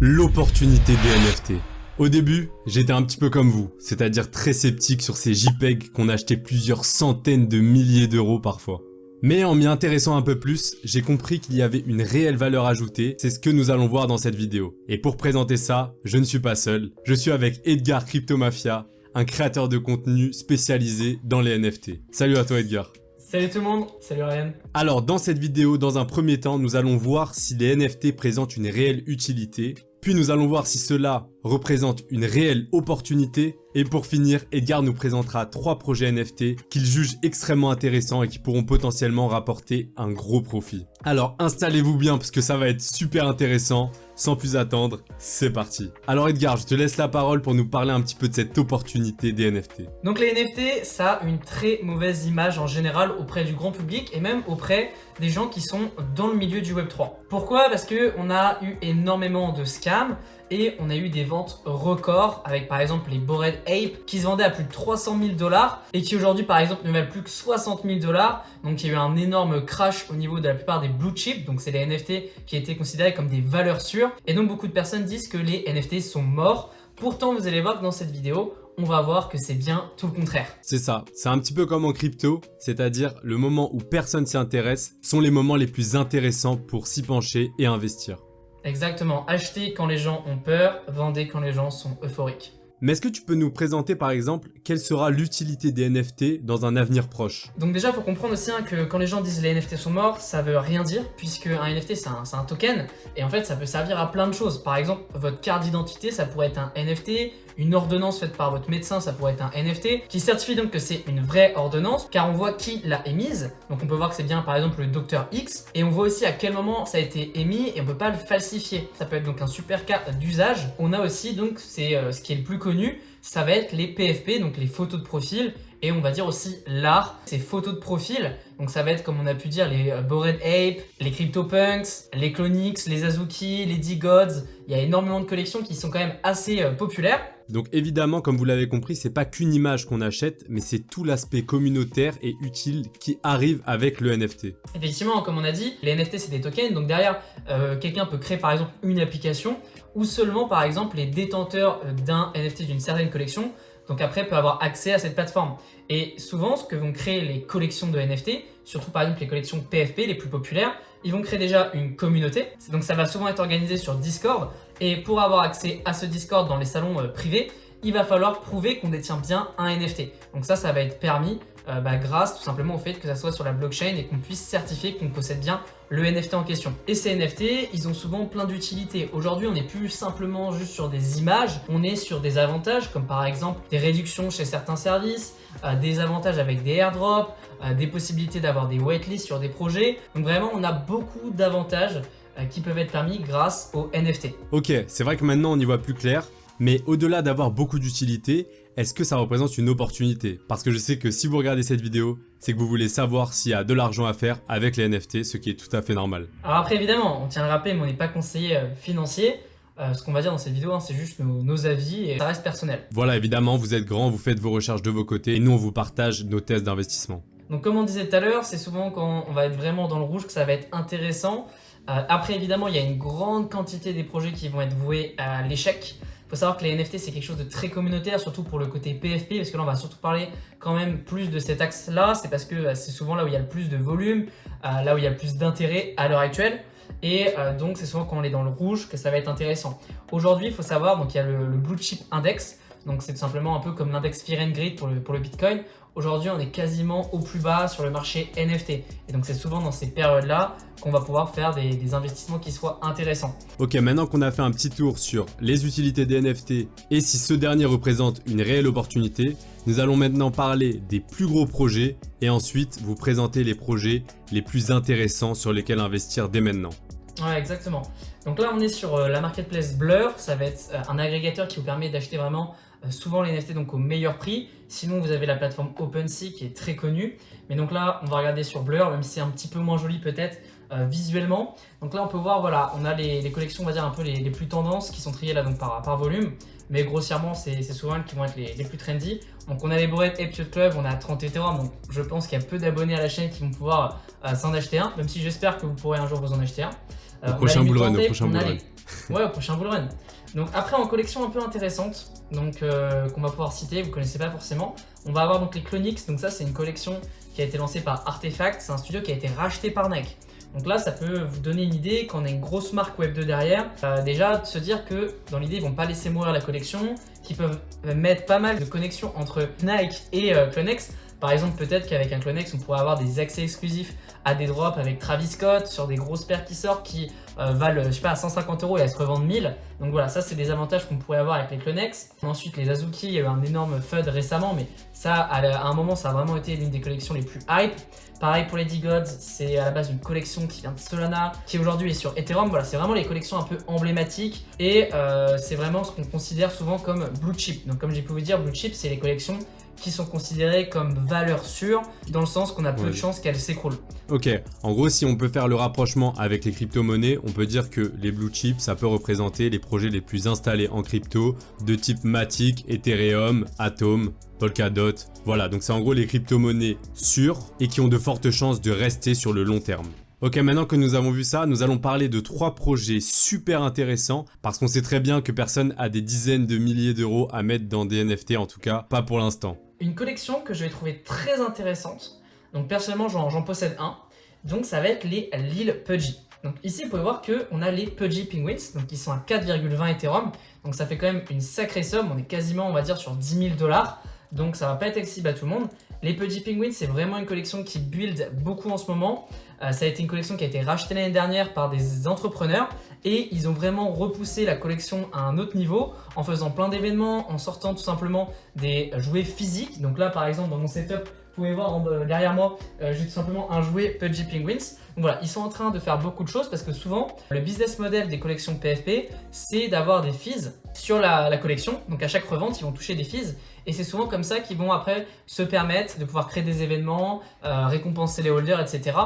L'opportunité des NFT. Au début, j'étais un petit peu comme vous, c'est-à-dire très sceptique sur ces JPEG qu'on achetait plusieurs centaines de milliers d'euros parfois. Mais en m'y intéressant un peu plus, j'ai compris qu'il y avait une réelle valeur ajoutée, c'est ce que nous allons voir dans cette vidéo. Et pour présenter ça, je ne suis pas seul, je suis avec Edgar Cryptomafia, un créateur de contenu spécialisé dans les NFT. Salut à toi Edgar. Salut tout le monde, salut Ryan. Alors dans cette vidéo, dans un premier temps, nous allons voir si les NFT présentent une réelle utilité, puis nous allons voir si cela représente une réelle opportunité, et pour finir, Edgar nous présentera 3 projets NFT qu'il juge extrêmement intéressants et qui pourront potentiellement rapporter un gros profit. Alors installez-vous bien parce que ça va être super intéressant. Sans plus attendre, c'est parti. Alors Edgar, je te laisse la parole pour nous parler un petit peu de cette opportunité des NFT. Donc les NFT, ça a une très mauvaise image en général auprès du grand public et même auprès des gens qui sont dans le milieu du Web3. Pourquoi? Parce qu'on a eu énormément de scams et on a eu des ventes records avec par exemple les Bored Ape qui se vendaient à plus de 300 000 $ et qui aujourd'hui par exemple ne valent plus que 60 000 $. Donc il y a eu un énorme crash au niveau de la plupart des blue chips, donc c'est les NFT qui étaient considérés comme des valeurs sûres. Et donc beaucoup de personnes disent que les NFT sont morts. Pourtant vous allez voir que dans cette vidéo, on va voir que c'est bien tout le contraire. C'est ça, c'est un petit peu comme en crypto, c'est-à-dire le moment où personne s'y intéresse sont les moments les plus intéressants pour s'y pencher et investir. Exactement, achetez quand les gens ont peur, vendez quand les gens sont euphoriques. Mais est-ce que tu peux nous présenter par exemple quelle sera l'utilité des NFT dans un avenir proche? Donc déjà, il faut comprendre aussi que quand les gens disent les NFT sont morts, ça veut rien dire puisque un NFT c'est un token et en fait ça peut servir à plein de choses. Par exemple, votre carte d'identité ça pourrait être un NFT, une ordonnance faite par votre médecin ça pourrait être un NFT qui certifie donc que c'est une vraie ordonnance car on voit qui l'a émise. Donc on peut voir que c'est bien par exemple le docteur X et on voit aussi à quel moment ça a été émis et on peut pas le falsifier. Ça peut être donc un super cas d'usage. On a aussi donc ce qui est le plus connu, ça va être les PFP, donc les photos de profil, et on va dire aussi l'art, ces photos de profil. Donc ça va être comme on a pu dire les Bored Ape, les CryptoPunks, les Clonix, les Azuki, les D-Gods. Il y a énormément de collections qui sont quand même assez populaires. Donc évidemment, comme vous l'avez compris, c'est pas qu'une image qu'on achète, mais c'est tout l'aspect communautaire et utile qui arrive avec le NFT. Effectivement, comme on a dit, les NFT c'est des tokens, donc derrière, quelqu'un peut créer par exemple une application ou seulement par exemple les détenteurs d'un NFT d'une certaine collection, donc après peut avoir accès à cette plateforme. Et souvent, ce que vont créer les collections de NFT, surtout par exemple les collections PFP les plus populaires, ils vont créer déjà une communauté, donc ça va souvent être organisé sur Discord, et pour avoir accès à ce Discord dans les salons privés, il va falloir prouver qu'on détient bien un NFT. Donc ça va être permis grâce tout simplement au fait que ça soit sur la blockchain et qu'on puisse certifier qu'on possède bien le NFT en question. Et ces NFT, ils ont souvent plein d'utilités. Aujourd'hui, on n'est plus simplement juste sur des images, on est sur des avantages comme par exemple des réductions chez certains services, des avantages avec des airdrops, des possibilités d'avoir des waitlists sur des projets. Donc vraiment, on a beaucoup d'avantages qui peuvent être permis grâce aux NFT. Ok, c'est vrai que maintenant on y voit plus clair, mais au-delà d'avoir beaucoup d'utilité, est-ce que ça représente une opportunité? Parce que je sais que si vous regardez cette vidéo, c'est que vous voulez savoir s'il y a de l'argent à faire avec les NFT, ce qui est tout à fait normal. Alors après évidemment, on tient à le rappeler, mais on n'est pas conseiller financier. Ce qu'on va dire dans cette vidéo, c'est juste nos avis et ça reste personnel. Voilà, évidemment, vous êtes grand, vous faites vos recherches de vos côtés et nous on vous partage nos tests d'investissement. Donc comme on disait tout à l'heure, c'est souvent quand on va être vraiment dans le rouge que ça va être intéressant. Après évidemment, il y a une grande quantité des projets qui vont être voués à l'échec. Il faut savoir que les NFT c'est quelque chose de très communautaire, surtout pour le côté PFP, parce que là on va surtout parler quand même plus de cet axe-là, c'est parce que c'est souvent là où il y a le plus de volume, là où il y a le plus d'intérêt à l'heure actuelle, et donc c'est souvent quand on est dans le rouge que ça va être intéressant. Aujourd'hui il faut savoir, donc il y a le Blue Chip Index, donc c'est tout simplement un peu comme l'index Fear and Greed pour le Bitcoin. Aujourd'hui, on est quasiment au plus bas sur le marché NFT. Et donc, c'est souvent dans ces périodes-là qu'on va pouvoir faire des investissements qui soient intéressants. Ok, maintenant qu'on a fait un petit tour sur les utilités des NFT et si ce dernier représente une réelle opportunité, nous allons maintenant parler des plus gros projets et ensuite vous présenter les projets les plus intéressants sur lesquels investir dès maintenant. Ouais, exactement. Donc là, on est sur la marketplace Blur. Ça va être un agrégateur qui vous permet d'acheter vraiment souvent les NFT donc au meilleur prix. Sinon, vous avez la plateforme OpenSea qui est très connue. Mais donc là, on va regarder sur Blur, même si c'est un petit peu moins joli peut-être visuellement. Donc là, on peut voir, voilà, on a les collections, on va dire un peu les plus tendances qui sont triées là donc par volume. Mais grossièrement, c'est souvent elles qui vont être les plus trendy. Donc on a les Bored Ape Yacht Club, on a 30 Ethereum. Donc je pense qu'il y a peu d'abonnés à la chaîne qui vont pouvoir s'en acheter un. Même si j'espère que vous pourrez un jour vous en acheter un. Au prochain bull run, au prochain bull run. Ouais, au prochain bull run. Donc après en collection un peu intéressante, donc qu'on va pouvoir citer, vous connaissez pas forcément, on va avoir donc les Clonix, donc ça c'est une collection qui a été lancée par Artefact, c'est un studio qui a été racheté par Nike. Donc là ça peut vous donner une idée, quand on a une grosse marque Web 2 derrière, déjà de se dire que dans l'idée ils vont pas laisser mourir la collection, qu'ils peuvent mettre pas mal de connexions entre Nike et Clonex. Par exemple, peut-être qu'avec un Clonex, on pourrait avoir des accès exclusifs à des drops avec Travis Scott sur des grosses paires qui sortent qui valent, je sais pas, à 150 € et elles se revendent 1000. Donc voilà, ça c'est des avantages qu'on pourrait avoir avec les Clonex. Ensuite, les Azuki, il y a eu un énorme FUD récemment, mais ça, à un moment, ça a vraiment été l'une des collections les plus hype. Pareil pour les D-Gods, c'est à la base une collection qui vient de Solana, qui aujourd'hui est sur Ethereum. Voilà, c'est vraiment les collections un peu emblématiques et c'est vraiment ce qu'on considère souvent comme blue chip. Donc comme j'ai pu vous dire, blue chip, c'est les collections qui sont considérées comme valeur sûre, dans le sens qu'on a peu de chances qu'elles s'écroulent. Ok, en gros, si on peut faire le rapprochement avec les crypto-monnaies, on peut dire que les blue chips, ça peut représenter les projets les plus installés en crypto, de type Matic, Ethereum, Atom, Polkadot. Voilà, donc c'est en gros les crypto-monnaies sûres et qui ont de fortes chances de rester sur le long terme. Ok, maintenant que nous avons vu ça, nous allons parler de 3 projets super intéressants parce qu'on sait très bien que personne a des dizaines de milliers d'euros à mettre dans des NFT, en tout cas pas pour l'instant. Une collection que je vais trouver très intéressante, donc personnellement j'en possède un, donc ça va être les Lil Pudgy. Donc ici vous pouvez voir qu'on a les Pudgy Penguins, donc qui sont à 4,20 Ethereum, donc ça fait quand même une sacrée somme, on est quasiment on va dire sur 10 000 $, donc ça va pas être accessible à tout le monde. Les Pudgy Penguins c'est vraiment une collection qui build beaucoup en ce moment. Ça a été une collection qui a été rachetée l'année dernière par des entrepreneurs et ils ont vraiment repoussé la collection à un autre niveau en faisant plein d'événements, en sortant tout simplement des jouets physiques. Donc là par exemple dans mon setup, vous pouvez voir derrière moi, j'ai tout simplement un jouet Pudgy Penguins. Donc voilà, ils sont en train de faire beaucoup de choses parce que souvent le business model des collections PFP c'est d'avoir des fees sur la collection. Donc à chaque revente ils vont toucher des fees. Et c'est souvent comme ça qu'ils vont après se permettre de pouvoir créer des événements, récompenser les holders, etc.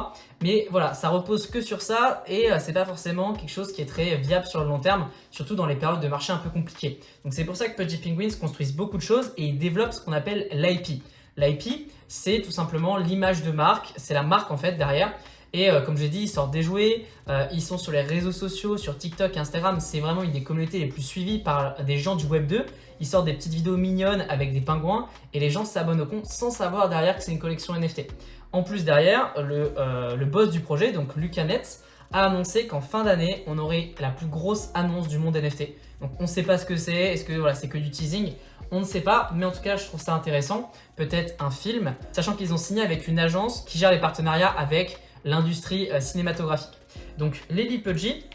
Mais voilà, ça repose que sur ça et c'est pas forcément quelque chose qui est très viable sur le long terme, surtout dans les périodes de marché un peu compliquées. Donc c'est pour ça que Pudgy Penguins construisent beaucoup de choses et ils développent ce qu'on appelle l'IP. L'IP, c'est tout simplement l'image de marque, c'est la marque en fait derrière. Et comme j'ai dit, ils sortent des jouets, ils sont sur les réseaux sociaux, sur TikTok, Instagram, c'est vraiment une des communautés les plus suivies par des gens du Web 2. Ils sortent des petites vidéos mignonnes avec des pingouins et les gens s'abonnent au compte sans savoir derrière que c'est une collection NFT. En plus derrière, le boss du projet, donc Luca Netz, a annoncé qu'en fin d'année, on aurait la plus grosse annonce du monde NFT. Donc on ne sait pas ce que c'est, est-ce que voilà, c'est que du teasing? On ne sait pas, mais en tout cas, je trouve ça intéressant. Peut-être un film, sachant qu'ils ont signé avec une agence qui gère les partenariats avec l'industrie cinématographique. Donc les Lil Pudgy,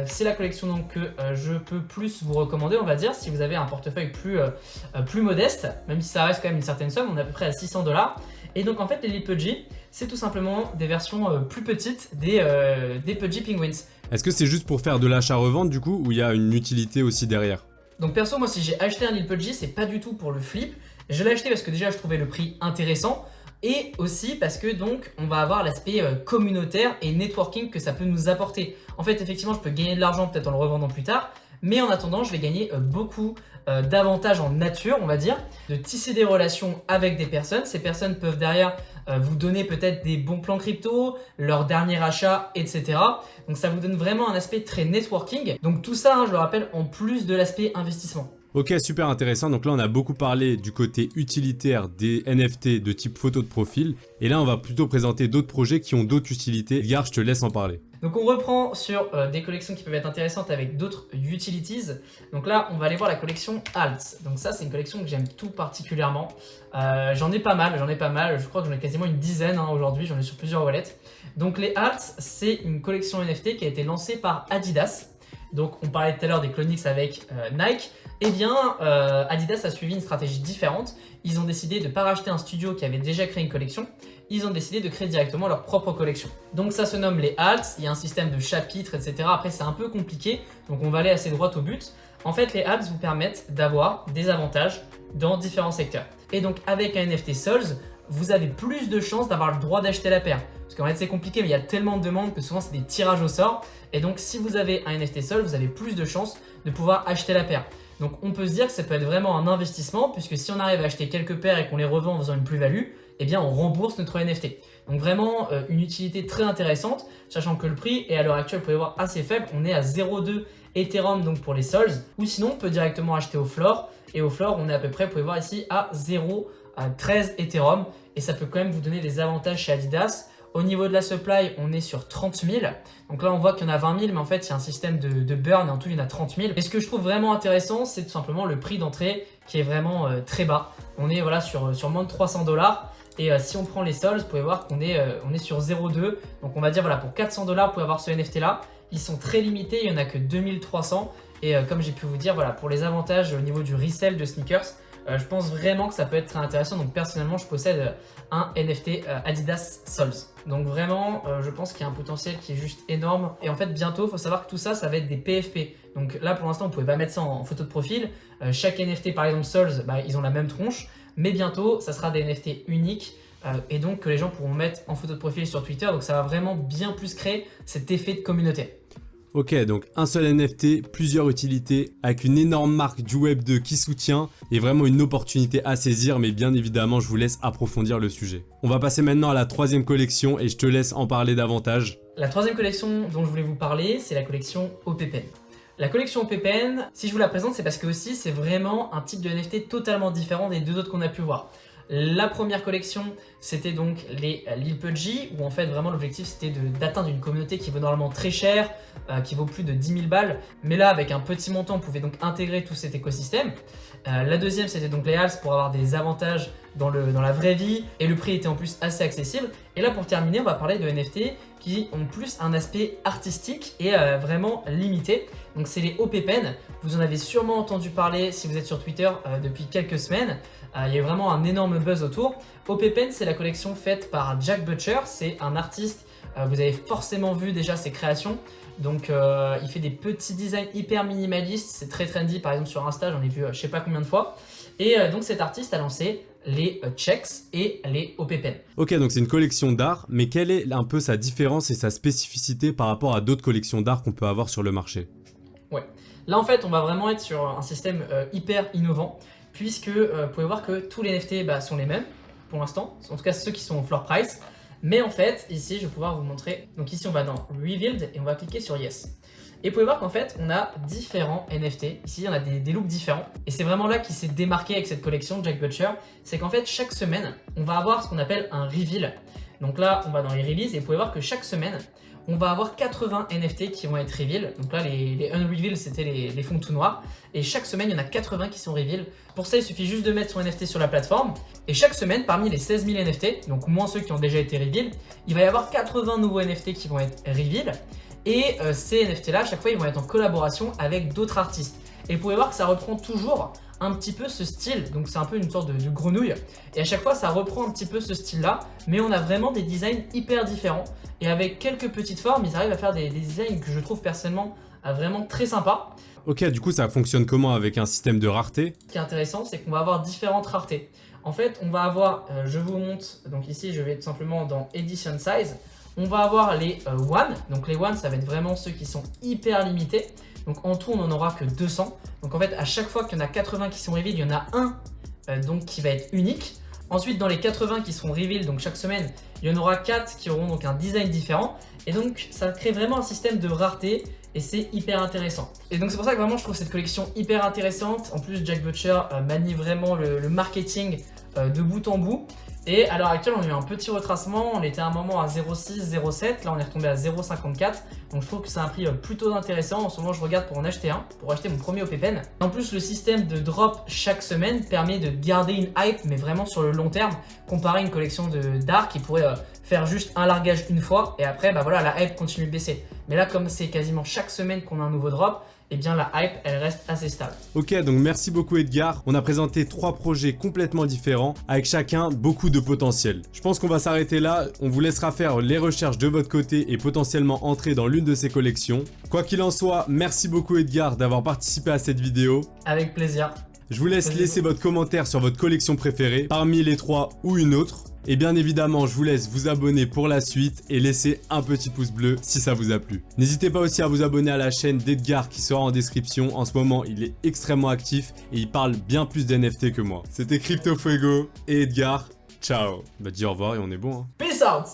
c'est la collection donc, que je peux plus vous recommander, on va dire, si vous avez un portefeuille plus modeste, même si ça reste quand même une certaine somme, on est à peu près à 600 $. Et donc en fait les Lil Pudgy, c'est tout simplement des versions plus petites des Pudgy Penguins. Est-ce que c'est juste pour faire de l'achat-revente du coup ou il y a une utilité aussi derrière? Donc perso, moi si j'ai acheté un Lil Pudgy, c'est pas du tout pour le flip. Je l'ai acheté parce que déjà je trouvais le prix intéressant. Et aussi parce que donc on va avoir l'aspect communautaire et networking que ça peut nous apporter. En fait effectivement je peux gagner de l'argent peut-être en le revendant plus tard, mais en attendant je vais gagner beaucoup d'avantages en nature on va dire, de tisser des relations avec des personnes. Ces personnes peuvent derrière vous donner peut-être des bons plans crypto, leur dernier achat, etc. Donc ça vous donne vraiment un aspect très networking. Donc tout ça je le rappelle en plus de l'aspect investissement. Ok, super intéressant. Donc là, on a beaucoup parlé du côté utilitaire des NFT de type photo de profil. Et là, on va plutôt présenter d'autres projets qui ont d'autres utilités. Edgar, je te laisse en parler. Donc on reprend sur des collections qui peuvent être intéressantes avec d'autres utilities. Donc là, on va aller voir la collection Alts. Donc ça, c'est une collection que j'aime tout particulièrement. J'en ai pas mal. Je crois que j'en ai quasiment une dizaine aujourd'hui. J'en ai sur plusieurs wallets. Donc les Alts, c'est une collection NFT qui a été lancée par Adidas. Donc on parlait tout à l'heure des Clonix avec Nike. Eh bien, Adidas a suivi une stratégie différente. Ils ont décidé de ne pas racheter un studio qui avait déjà créé une collection. Ils ont décidé de créer directement leur propre collection. Donc ça se nomme les Alts. Il y a un système de chapitres, etc. Après, c'est un peu compliqué. Donc on va aller assez droit au but. En fait, les Alts vous permettent d'avoir des avantages dans différents secteurs. Et donc avec un NFT Souls, vous avez plus de chances d'avoir le droit d'acheter la paire. Parce qu'en fait c'est compliqué mais il y a tellement de demandes que souvent c'est des tirages au sort. Et donc si vous avez un NFT Soul, vous avez plus de chances de pouvoir acheter la paire. Donc on peut se dire que ça peut être vraiment un investissement puisque si on arrive à acheter quelques paires et qu'on les revend en faisant une plus-value, eh bien on rembourse notre NFT. Donc vraiment une utilité très intéressante, sachant que le prix est à l'heure actuelle, vous pouvez voir, assez faible. On est à 0,2 Ethereum donc pour les sols, ou sinon on peut directement acheter au floor, et au floor on est à peu près, vous pouvez voir ici, à 0,13 Ethereum, et ça peut quand même vous donner des avantages chez Adidas. Au niveau de la supply, on est sur 30 000. Donc là, on voit qu'il y en a 20 000, mais en fait, il y a un système de burn et en tout, il y en a 30 000. Et ce que je trouve vraiment intéressant, c'est tout simplement le prix d'entrée qui est vraiment très bas. On est voilà, sur moins de 300 $. Et si on prend les sols, vous pouvez voir qu'on est, on est sur 0,2. Donc on va dire, voilà, pour 400 $, vous pouvez avoir ce NFT là. Ils sont très limités, il n'y en a que 2300. Et comme j'ai pu vous dire, voilà, pour les avantages au niveau du resell de sneakers, je pense vraiment que ça peut être très intéressant. Donc personnellement, je possède un NFT Adidas Sols. Donc vraiment, je pense qu'il y a un potentiel qui est juste énorme. Et en fait, bientôt, il faut savoir que tout ça, ça va être des PFP. Donc là, pour l'instant, vous ne pouvez pas mettre ça en photo de profil. Chaque NFT, par exemple Sols, bah, ils ont la même tronche. Mais bientôt, ça sera des NFT uniques. Et donc que les gens pourront mettre en photo de profil sur Twitter. Donc ça va vraiment bien plus créer cet effet de communauté. Ok, donc un seul NFT, plusieurs utilités, avec une énorme marque du Web 2 qui soutient, et vraiment une opportunité à saisir, mais bien évidemment, je vous laisse approfondir le sujet. On va passer maintenant à la troisième collection, et je te laisse en parler davantage. La troisième collection dont je voulais vous parler, c'est la collection OPPN. La collection OPPN, si je vous la présente, c'est parce que aussi, c'est vraiment un type de NFT totalement différent des deux autres qu'on a pu voir. La première collection, c'était donc les Lil Pudgy, où en fait vraiment l'objectif c'était d'atteindre une communauté qui vaut normalement très cher, qui vaut plus de 10 000 balles, mais là avec un petit montant on pouvait donc intégrer tout cet écosystème. La deuxième c'était donc les Hals pour avoir des avantages dans la vraie vie, et le prix était en plus assez accessible. Et là pour terminer on va parler de NFT qui ont plus un aspect artistique et vraiment limité. Donc c'est les OPPN, vous en avez sûrement entendu parler si vous êtes sur Twitter depuis quelques semaines. Il y a vraiment un énorme buzz autour. OPPN, c'est la collection faite par Jack Butcher, c'est un artiste, vous avez forcément vu déjà ses créations. Donc il fait des petits designs hyper minimalistes, c'est très trendy, par exemple sur Insta, j'en ai vu je sais pas combien de fois. Et donc cet artiste a lancé les checks et les OPPN. Ok, donc c'est une collection d'art, mais quelle est un peu sa différence et sa spécificité par rapport à d'autres collections d'art qu'on peut avoir sur le marché? Ouais, là en fait on va vraiment être sur un système hyper innovant, puisque vous pouvez voir que tous les NFT sont les mêmes pour l'instant, en tout cas ceux qui sont au floor price. Mais en fait, ici, je vais pouvoir vous montrer. Donc ici, on va dans Revealed et on va cliquer sur Yes. Et vous pouvez voir qu'en fait, on a différents NFT. Ici, on a des looks différents. Et c'est vraiment là qu'il s'est démarqué avec cette collection de Jack Butcher. C'est qu'en fait, chaque semaine, on va avoir ce qu'on appelle un reveal. Donc là, on va dans les releases et vous pouvez voir que chaque semaine, on va avoir 80 NFT qui vont être reveal. Donc là, les unreveal, c'était les fonds tout noirs. Et chaque semaine, il y en a 80 qui sont reveal. Pour ça, il suffit juste de mettre son NFT sur la plateforme. Et chaque semaine, parmi les 16 000 NFT, donc moins ceux qui ont déjà été reveal, il va y avoir 80 nouveaux NFT qui vont être reveal. Et ces NFT-là, à chaque fois, ils vont être en collaboration avec d'autres artistes. Et vous pouvez voir que ça reprend toujours un petit peu ce style, donc c'est un peu une sorte de grenouille, et à chaque fois ça reprend un petit peu ce style là, mais on a vraiment des designs hyper différents, et avec quelques petites formes, ils arrivent à faire des designs que je trouve personnellement vraiment très sympas. Ok, du coup ça fonctionne comment avec un système de rareté? Ce qui est intéressant, c'est qu'on va avoir différentes raretés. En fait, on va avoir, je vous montre, donc ici je vais tout simplement dans Edition Size, on va avoir les One, donc les One ça va être vraiment ceux qui sont hyper limités. Donc en tout, on n'en aura que 200. Donc en fait, à chaque fois qu'il y en a 80 qui sont reveal, il y en a un donc qui va être unique. Ensuite, dans les 80 qui seront reveal, donc chaque semaine, il y en aura 4 qui auront donc un design différent. Et donc, ça crée vraiment un système de rareté et c'est hyper intéressant. Et donc c'est pour ça que vraiment, je trouve cette collection hyper intéressante. En plus, Jack Butcher manie vraiment le marketing de bout en bout. Et à l'heure actuelle, on a eu un petit retracement, on était à un moment à 0,6, 0,7, là on est retombé à 0,54. Donc je trouve que c'est un prix plutôt intéressant. En ce moment, je regarde pour en acheter un, pour acheter mon premier OPPN. En plus, le système de drop chaque semaine permet de garder une hype, mais vraiment sur le long terme, comparé à une collection d'art qui pourrait faire juste un largage une fois, et après, voilà, la hype continue de baisser. Mais là, comme c'est quasiment chaque semaine qu'on a un nouveau drop, eh bien la hype, elle reste assez stable. Ok, donc merci beaucoup Edgar. On a présenté 3 projets complètement différents, avec chacun beaucoup de potentiel. Je pense qu'on va s'arrêter là. On vous laissera faire les recherches de votre côté et potentiellement entrer dans l'une de ces collections. Quoi qu'il en soit, merci beaucoup Edgar d'avoir participé à cette vidéo. Avec plaisir. Je vous laisse laisser votre commentaire sur votre collection préférée, parmi les 3 ou une autre. Et bien évidemment, je vous laisse vous abonner pour la suite et laisser un petit pouce bleu si ça vous a plu. N'hésitez pas aussi à vous abonner à la chaîne d'Edgar qui sera en description. En ce moment, il est extrêmement actif et il parle bien plus d'NFT que moi. C'était CryptoFuego et Edgar. Ciao. Bah dis au revoir et on est bon. Hein. Peace out.